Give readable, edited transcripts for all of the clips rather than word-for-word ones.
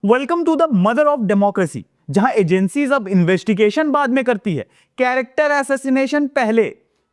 Welcome to the mother of democracy, जहां agencies अब investigation बाद में करती है, कैरेक्टर असैसिनेशन पहले।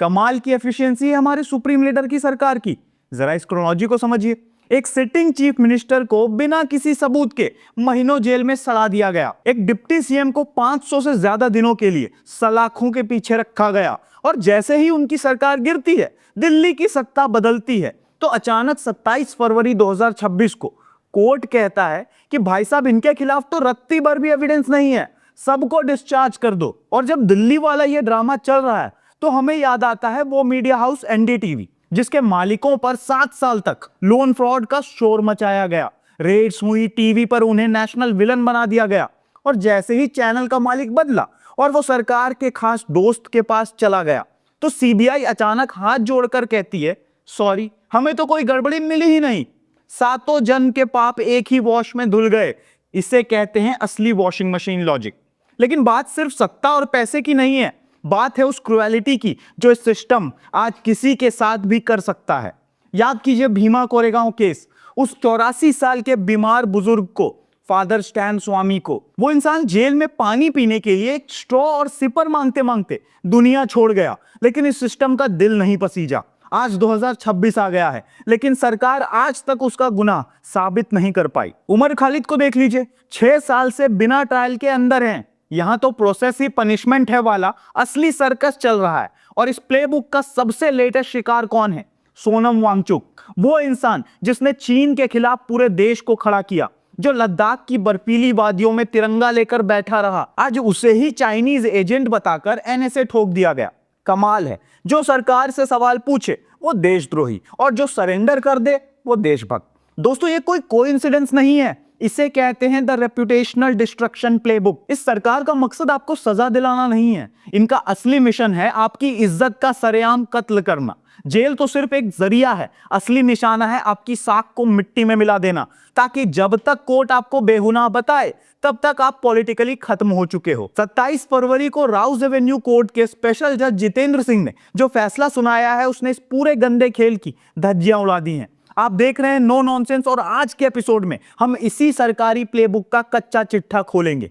कमाल की एफिशिएंसी है हमारे सुप्रीम लीडर की सरकार की। जरा इस क्रोनोलॉजी को समझिए। एक सिटिंग चीफ मिनिस्टर को बिना किसी सबूत के महीनों जेल में सड़ा दिया गया। एक डिप्टी सीएम को 500 से ज्यादा दिनों के लिए सलाखों के पीछे रखा गया। और जैसे ही उनकी सरकार गिरती है, दिल्ली की सत्ता बदलती है, तो अचानक 27 फरवरी 2026 को कोर्ट कहता है कि भाई साहब, इनके खिलाफ तो रत्ती भर भी एविडेंस नहीं है, सबको डिस्चार्ज कर दो। और जब दिल्ली वाला ये ड्रामा चल रहा है, तो हमें याद आता है वो मीडिया हाउस एनडीटीवी, जिसके मालिकों पर 7 साल तक लोन फ्रॉड का शोर मचाया गया। रेड्स हुई, टीवी पर उन्हें नेशनल विलन बना दिया गया। और जैसे ही चैनल का मालिक बदला और वो सरकार के खास दोस्त के पास चला गया, तो सीबीआई अचानक हाथ जोड़कर कहती है, सॉरी, हमें तो कोई गड़बड़ी मिली ही नहीं। सातों जन के पाप एक ही वॉश में धुल गए। इसे कहते हैं असली वॉशिंग मशीन लॉजिक। लेकिन बात सिर्फ सत्ता और पैसे की नहीं है, बात है उस क्रुएलिटी की जो सिस्टम आज किसी के साथ भी कर सकता है। याद कीजिए भीमा कोरेगांव केस, उस 84 साल के बीमार बुजुर्ग को, फादर स्टैन स्वामी को। वो इंसान जेल में पानी पीने के लिए एक स्ट्रॉ और सिपर मांगते मांगते दुनिया छोड़ गया, लेकिन इस सिस्टम का दिल नहीं पसीजा। आज 2026 आ गया है, लेकिन सरकार आज तक उसका गुनाह साबित नहीं कर पाई। उमर खालिद को देख लीजिए, 6 साल से बिना ट्रायल के अंदर हैं। यहां तो प्रोसेस ही पनिशमेंट है वाला असली सर्कस चल रहा है। और इस प्लेबुक का सबसे लेटेस्ट शिकार कौन है? सोनम वांगचुक, वो इंसान जिसने चीन के खिलाफ पूरे देश को खड़ा किया, जो लद्दाख की बर्फीली वादियों में तिरंगा लेकर बैठा रहा। आज उसे ही चाइनीज एजेंट बताकर एनएसए ठोक दिया गया। कमाल है, जो सरकार से सवाल पूछे वो देशद्रोही, और जो सरेंडर कर दे वो देशभक्त। दोस्तों, ये कोई कोइंसिडेंस नहीं है, इसे कहते हैं द रेपुटेशनल डिस्ट्रक्शन प्लेबुक। इस सरकार का मकसद आपको सजा दिलाना नहीं है, इनका असली मिशन है आपकी इज्जत का सरेआम कत्ल करना। जेल तो सिर्फ एक जरिया है, असली निशाना है आपकी साख को मिट्टी में मिला देना, ताकि जब तक कोर्ट आपको बेगुनाह बताए तब तक आप पॉलिटिकली खत्म हो चुके हो। 27 फरवरी को राउज एवेन्यू कोर्ट के स्पेशल जज जितेंद्र सिंह ने जो फैसला सुनाया है, उसने इस पूरे गंदे खेल की धज्जियां उड़ा दी हैं। आप देख रहे हैं नो नॉनसेंस, और आज के एपिसोड में हम इसी सरकारी प्लेबुक का कच्चा चिट्ठा खोलेंगे।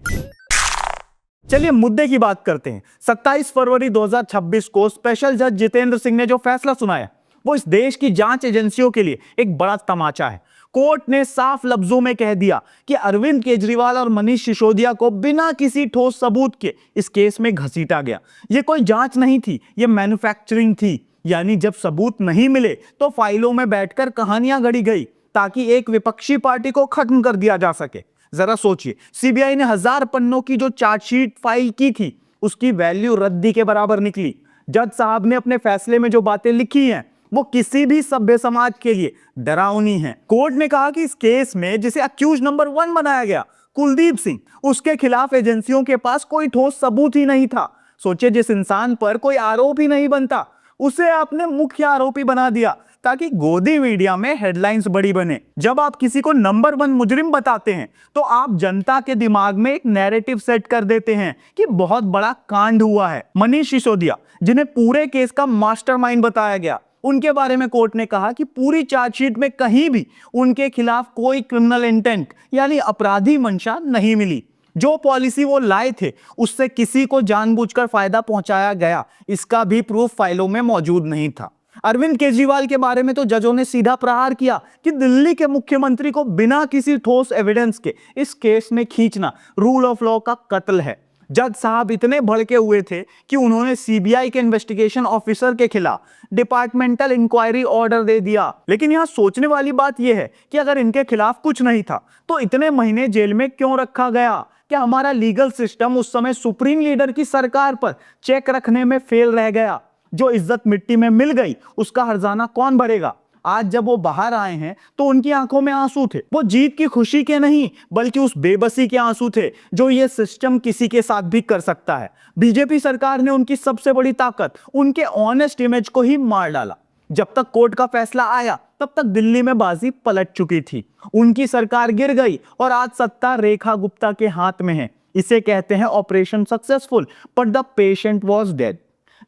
चलिए मुद्दे की बात करते हैं। 27 फरवरी 2026 को स्पेशल जज जितेंद्र सिंह ने जो फैसला सुनाया, वो इस देश की जांच एजेंसियों के लिए एक बड़ा तमाचा है। कोर्ट ने साफ लफ्जों में कह दिया कि अरविंद केजरीवाल और मनीष सिसोदिया को बिना किसी ठोस सबूत के इस केस में घसीटा गया। यह कोई जांच नहीं थी, यह मैन्युफैक्चरिंग थी। यानी जब सबूत नहीं मिले तो फाइलों में बैठकर कहानियां गढ़ी गई, ताकि एक विपक्षी पार्टी को खत्म कर दिया जा सके। जरा सोचिए, सीबीआई ने 1000 पन्नों की जो चार्जशीट फाइल की थी, उसकी वैल्यू रद्दी के बराबर निकली। जज साहब ने अपने फैसले में जो बातें लिखी हैं, वो किसी भी सभ्य समाज के लिए डरावनी है। कोर्ट ने कहा कि इस केस में जिसे अक्यूज नंबर 1 बनाया गया, कुलदीप सिंह, उसके खिलाफ एजेंसियों के पास कोई ठोस सबूत ही नहीं था। सोचिए, जिस इंसान पर कोई आरोप ही नहीं बनता, उसे आपने मुख्य आरोपी बना दिया, ताकि गोदी मीडिया में हेडलाइंस बड़ी बने। जब आप किसी को नंबर 1 मुजरिम बताते हैं, तो आप जनता के दिमाग में एक नैरेटिव सेट कर देते हैं कि बहुत बड़ा कांड हुआ है। मनीष सिसोदिया, जिन्हें पूरे केस का मास्टरमाइंड बताया गया, उनके बारे में कोर्ट ने कहा कि पूरी चार्जशीट में कहीं भी उनके खिलाफ कोई क्रिमिनल इंटेंट यानी अपराधी मंशा नहीं मिली। जो पॉलिसी वो लाए थे, उससे किसी को जानबूझकर फायदा पहुंचाया गया, इसका भी प्रूफ फाइलों में मौजूद नहीं था। अरविंद केजरीवाल के बारे में तो जजों ने सीधा प्रहार किया कि दिल्ली के मुख्यमंत्री को बिना किसी ठोस एविडेंस के इस केस में खींचना रूल ऑफ लॉ का कत्ल है। जज साहब इतने भड़के हुए थे कि उन्होंने सीबीआई के इन्वेस्टिगेशन ऑफिसर के खिलाफ डिपार्टमेंटल इंक्वायरी ऑर्डर दे दिया। लेकिन यहां सोचने वाली बात यह है कि अगर इनके खिलाफ कुछ नहीं था, तो इतने महीने जेल में क्यों रखा गया? क्या हमारा लीगल सिस्टम उस समय सुप्रीम लीडर की सरकार पर चेक रखने में फेल रह गया? जो इज्जत मिट्टी में मिल गई, उसका हर्जाना कौन भरेगा? आज जब वो बाहर आए हैं, तो उनकी आंखों में आंसू थे। वो जीत की खुशी के नहीं, बल्कि उस बेबसी के आंसू थे जो ये सिस्टम किसी के साथ भी कर सकता है। बीजेपी सरकार ने उनकी सबसे बड़ी ताकत, उनके ऑनेस्ट इमेज को ही मार डाला। जब तक कोर्ट का फैसला आया, तब तक दिल्ली में बाजी पलट चुकी थी। उनकी सरकार गिर गई और आज सत्ता रेखा गुप्ता के हाथ में है। इसे कहते हैं operation successful, but the patient was dead.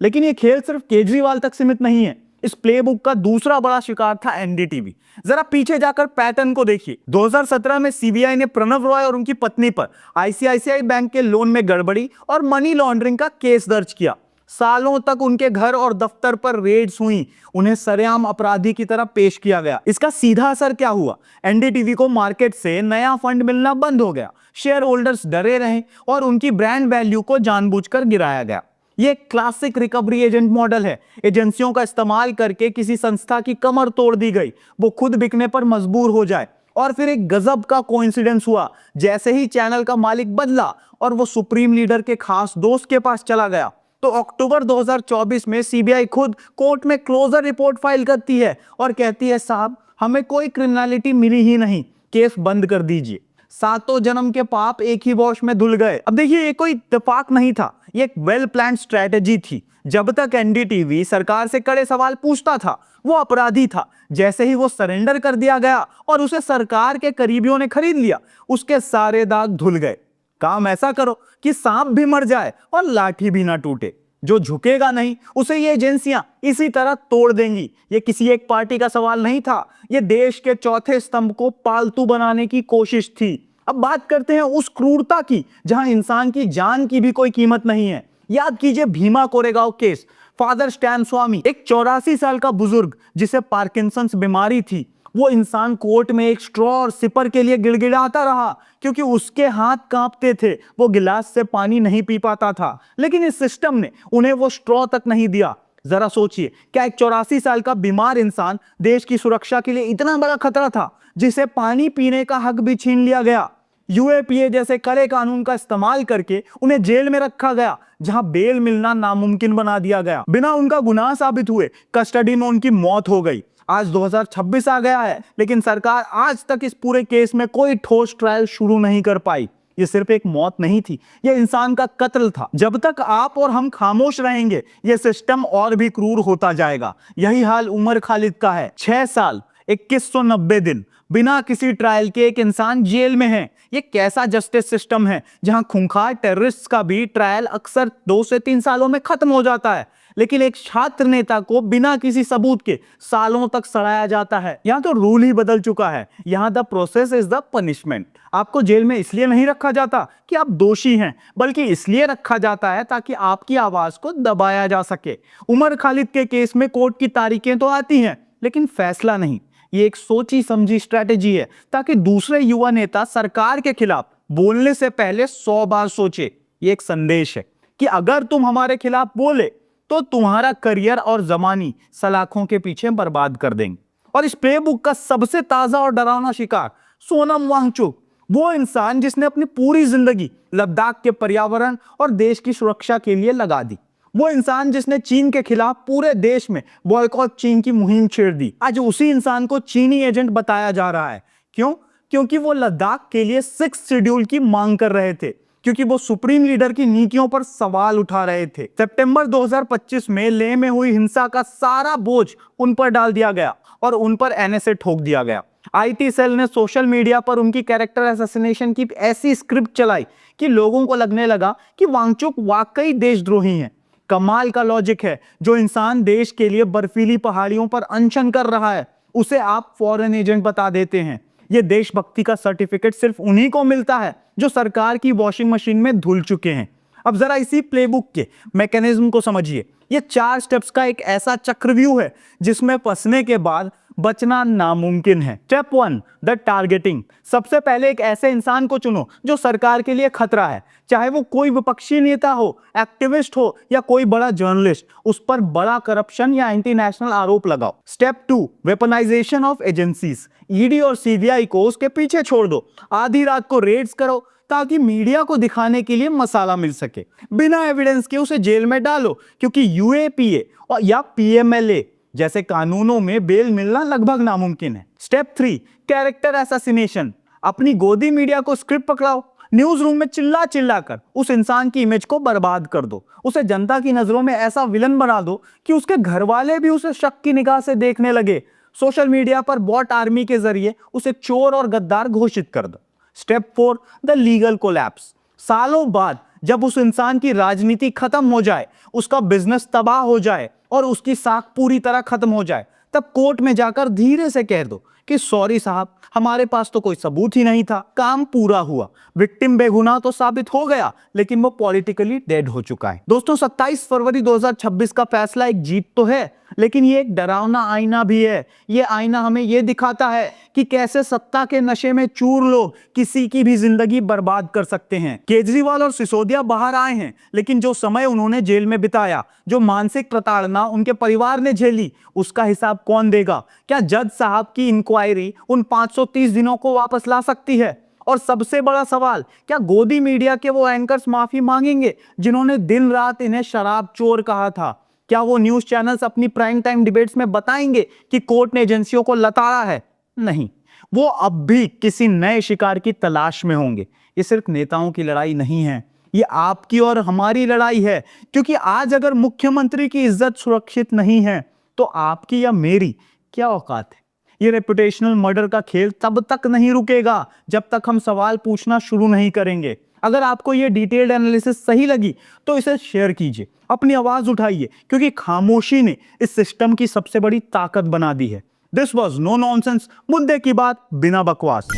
लेकिन ये खेल सिर्फ केजरीवाल तक सीमित नहीं है। इस प्लेबुक का दूसरा बड़ा शिकार था एनडीटीवी। जरा पीछे जाकर पैटर्न को देखिए। 2017 में सीबीआई ने प्रणव रॉय और उनकी पत्नी पर आईसीआईसीआई बैंक के लोन में गड़बड़ी और मनी लॉन्ड्रिंग का केस दर्ज किया। सालों तक उनके घर और दफ्तर पर रेड्स हुई, उन्हें सरेआम अपराधी की तरह पेश किया गया। इसका सीधा असर क्या हुआ? एनडीटीवी को मार्केट से नया फंड मिलना बंद हो गया, शेयर होल्डर्स डरे रहे और उनकी ब्रांड वैल्यू को जानबूझकर गिराया गया। यह क्लासिक रिकवरी एजेंट मॉडल है। एजेंसियों का इस्तेमाल करके किसी संस्था की कमर तोड़ दी गई, वो खुद बिकने पर मजबूर हो जाए। और फिर एक गजब का कोइंसिडेंस हुआ, जैसे ही चैनल का मालिक बदला और वो सुप्रीम लीडर के खास दोस्त के पास चला गया, तो अक्टूबर 2024 में सीबीआई खुद कोर्ट में क्लोजर रिपोर्ट फाइल करती है और कहती है, साहब हमें कोई क्रिमिनलिटी मिली ही नहीं, केस बंद कर दीजिए। सातों जन्म के पाप एक ही वॉश में धुल गए। अब देखिए, ये कोई इत्तेफाक नहीं था, ये एक वेल प्लान्ड स्ट्रेटेजी थी। जब तक एनडीटीवी सरकार से कड़े सवाल पूछता था, वो अपराधी था। जैसे ही वो सरेंडर कर दिया गया और उसे सरकार के करीबियों ने खरीद लिया, उसके सारे दाग धुल गए। काम ऐसा करो कि सांप भी मर जाए और लाठी भी ना टूटे। जो झुकेगा नहीं, उसे ये एजेंसियां इसी तरह तोड़ देंगी। ये किसी एक पार्टी का सवाल नहीं था, ये देश के चौथे स्तंभ को पालतू बनाने की कोशिश थी। अब बात करते हैं उस क्रूरता की जहां इंसान की जान की भी कोई कीमत नहीं है। याद कीजिए भीमा कोरेगांव केस। फादर स्टैन स्वामी, एक 84 साल का बुजुर्ग जिसे पार्किंसंस बीमारी थी, वो इंसान कोर्ट में एक स्ट्रॉ और सिपर के लिए गिड़गिड़ाता रहा क्योंकि उसके हाथ कांपते थे, वो गिलास से पानी नहीं पी पाता था। लेकिन इस सिस्टम ने उन्हें वो स्ट्रॉ तक नहीं दिया। जरा सोचिए, क्या एक 84 साल का बीमार इंसान देश की सुरक्षा के लिए इतना बड़ा खतरा था जिसे पानी पीने का हक भी छीन लिया गया? यूएपीए जैसे कड़े कानून का इस्तेमाल करके उन्हें जेल में रखा गया, जहां बेल मिलना नामुमकिन बना दिया गया। बिना उनका गुनाह साबित हुए कस्टडी में उनकी मौत हो गई। आज 2026 आ गया है, लेकिन सरकार आज तक इस पूरे केस में कोई ठोस ट्रायल शुरू नहीं कर पाई। ये सिर्फ एक मौत नहीं थी, ये इंसान का कत्ल था। जब तक आप और हम खामोश रहेंगे, ये सिस्टम और भी क्रूर होता जाएगा। यही हाल उमर खालिद का है। 6 साल 2190 दिन बिना किसी ट्रायल के एक इंसान जेल में है। ये कैसा जस्टिस सिस्टम है जहां खूंखार टेररिस्ट का भी ट्रायल अक्सर 2 से 3 सालों में खत्म हो जाता है, लेकिन एक छात्र नेता को बिना किसी सबूत के सालों तक सड़ाया जाता है। यहां तो रूल ही बदल चुका है। यहां the process is the punishment. आपको जेल में इसलिए नहीं रखा जाता कि आप दोषी हैं, बल्कि इसलिए रखा जाता है ताकि आपकी आवाज को दबाया जा सके। उमर खालिद के केस में कोर्ट की तारीखें तो आती हैं, लेकिन फैसला नहीं। ये एक सोची समझी स्ट्रेटेजी है ताकि दूसरे युवा नेता सरकार के खिलाफ बोलने से पहले 100 बार सोचे। ये एक संदेश है कि अगर तुम हमारे खिलाफ बोले तो तुम्हारा करियर और जमानी सलाखों के पीछे बर्बाद कर देंगे। और इस प्लेबुक का सबसे ताजा और डरावना शिकार सोनम वांगचुक, वो इंसान जिसने अपनी पूरी जिंदगी लद्दाख के पर्यावरण और देश की सुरक्षा के लिए लगा दी। वो इंसान जिसने चीन के खिलाफ पूरे देश में बॉयकॉट चीन की मुहिम छेड़ दी। आज उसी इंसान को चीनी एजेंट बताया जा रहा है। क्यों? क्योंकि वो लद्दाख के लिए 6th शेड्यूल की मांग कर रहे थे, क्योंकि वो सुप्रीम लीडर की नीतियों पर सवाल उठा रहे थे। सितंबर 2025 में लेह में हुई हिंसा का सारा बोझ उन पर डाल दिया गया और उन पर एनएसए ठोक दिया गया। आईटी सेल ने सोशल मीडिया पर उनकी कैरेक्टर असैसिनेशन की ऐसी स्क्रिप्ट चलाई कि लोगों को लगने लगा कि वांगचुक वाकई देशद्रोही हैं। कमाल का लॉजिक है। जो इंसान देश के लिए बर्फीली पहाड़ियों पर अनशन कर रहा है, उसे आप फॉरेन एजेंट बता देते हैं। यह देशभक्ति का सर्टिफिकेट सिर्फ उन्हीं को मिलता है जो सरकार की वॉशिंग मशीन में धुल चुके हैं। अब जरा इसी प्लेबुक के मैकेनिज्म को समझिए। यह 4 स्टेप्स का एक ऐसा चक्रव्यूह है जिसमें फंसने के बाद बचना नामुमकिन है। Step 1, the targeting. सबसे पहले एक ऐसे इंसान को चुनो जो सरकार के लिए खतरा है, चाहे वो कोई विपक्षी नेता हो, एक्टिविस्ट हो या कोई बड़ा जर्नलिस्ट। उस पर बड़ा करप्शन या एंटी नेशनल आरोप लगाओ। Step 2, weaponisation of agencies. ED और सीबीआई को उसके पीछे छोड़ दो। आधी रात को रेड्स करो ताकि मीडिया को दिखाने के लिए मसाला मिल सके। बिना एविडेंस के उसे जेल में डालो, क्योंकि यूएपीए और या पीएमएलए जैसे कानूनों में बेल मिलना लगभग नामुमकिन है। Step 3, character assassination. अपनी गोदी मीडिया को स्क्रिप्ट पकड़ाओ। न्यूज रूम में चिल्ला चिल्ला कर उस इंसान की इमेज को बर्बाद कर दो। उसे जनता की नजरों में ऐसा विलन बना दो कि उसके घर वाले भी उसे शक की निगाह से देखने लगे। सोशल मीडिया पर बॉट आर्मी के जरिए उसे चोर और गद्दार घोषित कर दो। Step 4, the legal collapse. सालों बाद जब उस इंसान की राजनीति खत्म हो जाए, उसका बिजनेस तबाह हो जाए और उसकी साख पूरी तरह खत्म हो जाए, तब कोर्ट में जाकर धीरे से कह दो कि सॉरी साहब, हमारे पास तो कोई सबूत ही नहीं था, काम पूरा हुआ, विक्टिम बेगुनाह तो साबित हो गया, लेकिन वो पॉलिटिकली डेड हो चुका है। दोस्तों, 27 फरवरी 2026 का फैसला एक जीत तो है, लेकिन ये एक डरावना आईना भी है। ये आईना हमें ये दिखाता है कि कैसे सत्ता के नशे में चूर लोग किसी की भी जिंदगी बर्बाद कर सकते हैं। केजरीवाल और सिसोदिया बाहर आए हैं, लेकिन जो समय उन्होंने जेल में बिताया, जो मानसिक प्रताड़ना उनके परिवार ने झेली, उसका हिसाब कौन देगा? क्या जज साहब की इंक्वायरी उन 530 दिनों को वापस ला सकती है? और सबसे बड़ा सवाल, क्या गोदी मीडिया के वो एंकर्स माफी मांगेंगे जिन्होंने दिन रात इन्हें शराब चोर कहा था? क्या वो न्यूज चैनल्स अपनी प्राइम टाइम डिबेट्स में बताएंगे कि कोर्ट ने एजेंसियों को लताड़ा है? नहीं, वो अब भी किसी नए शिकार की तलाश में होंगे। ये सिर्फ नेताओं की लड़ाई नहीं है, ये आपकी और हमारी लड़ाई है, क्योंकि आज अगर मुख्यमंत्री की इज्जत सुरक्षित नहीं है, तो आपकी या मेरी क्या औकात है? ये रेपुटेशनल मर्डर का खेल तब तक नहीं रुकेगा जब तक हम सवाल पूछना शुरू नहीं करेंगे। अगर आपको ये डिटेल्ड एनालिसिस सही लगी तो इसे शेयर कीजिए, अपनी आवाज उठाइए, क्योंकि खामोशी ने इस सिस्टम की सबसे बड़ी ताकत बना दी है। दिस वॉज नो नॉनसेंस, मुद्दे की बात बिना बकवास।